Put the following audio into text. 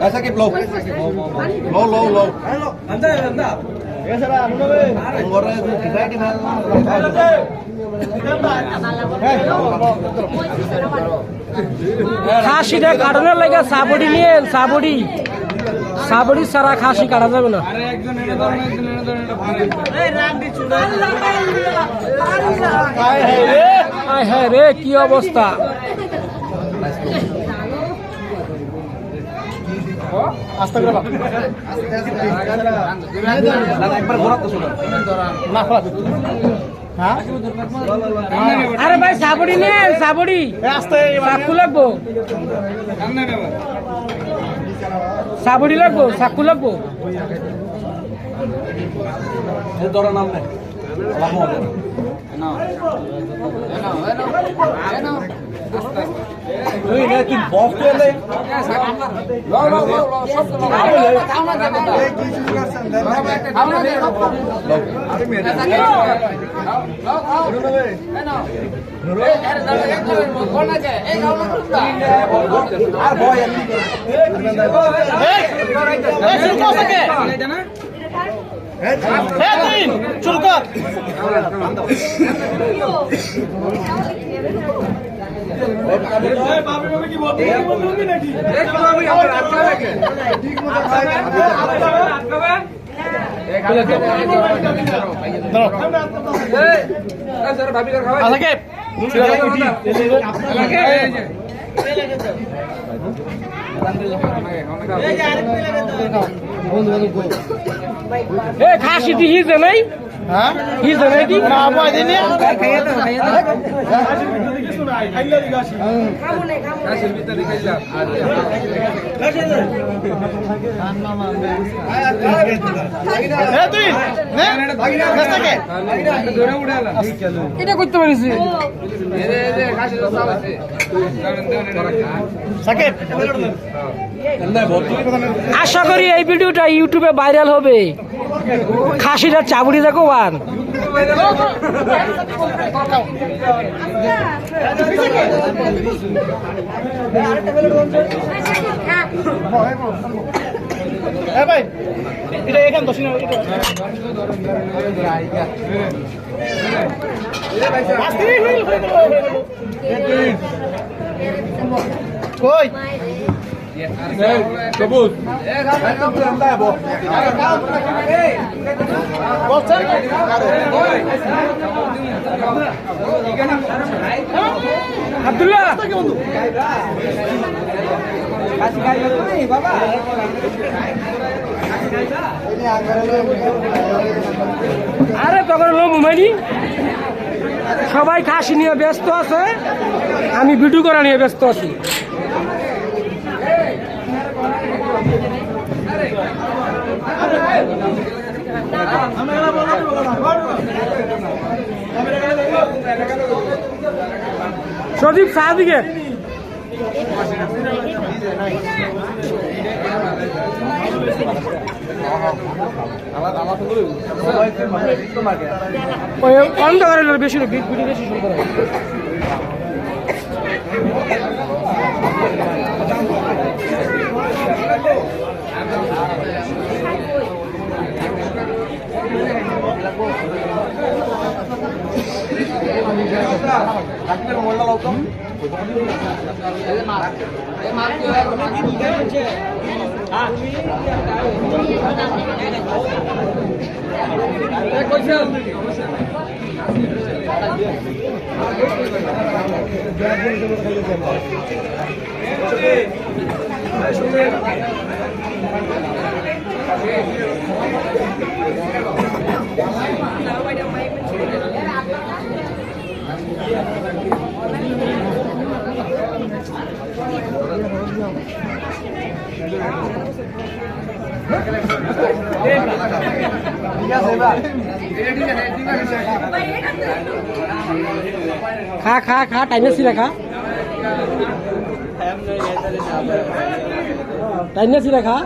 ऐसा कि लो लो लो लो খাসিটা কাটানোর লাগে সাবড়ি নিয়ে সাবড়ি সাবড়ি সারা খাসি কাটা যাবে না। হ্যাঁ রে কি অবস্থা। আরে ভাই সাবড়ি নিয়ে সাবড়ি চাকু লাগবো সাবড়ি লাগবো চাকু লাগবো নাম নেই তুই বস পেলে শুরু কর খাসি দি হিজে নাই হিজে নাই দি এটা করতে পারিস আশা করি এই ভিডিওটা ইউটিউবে ভাইরাল হবে। খাসিটা চাবড়ি দেখো বান ভাই এটা এখান দশ কই সবুজ আব্দুল্লাহ আরে তখন লোক ঘুমাইনি সবাই খাসি নিয়ে ব্যস্ত আছে, আমি ভিডিও করা নিয়ে ব্যস্ত আছি। সদীপ সাহাদিকে অন্ধকারের বেশি ভিডিও বেশি সুন্দর হয়। खा खा खा टाइम से खा टाइम से खा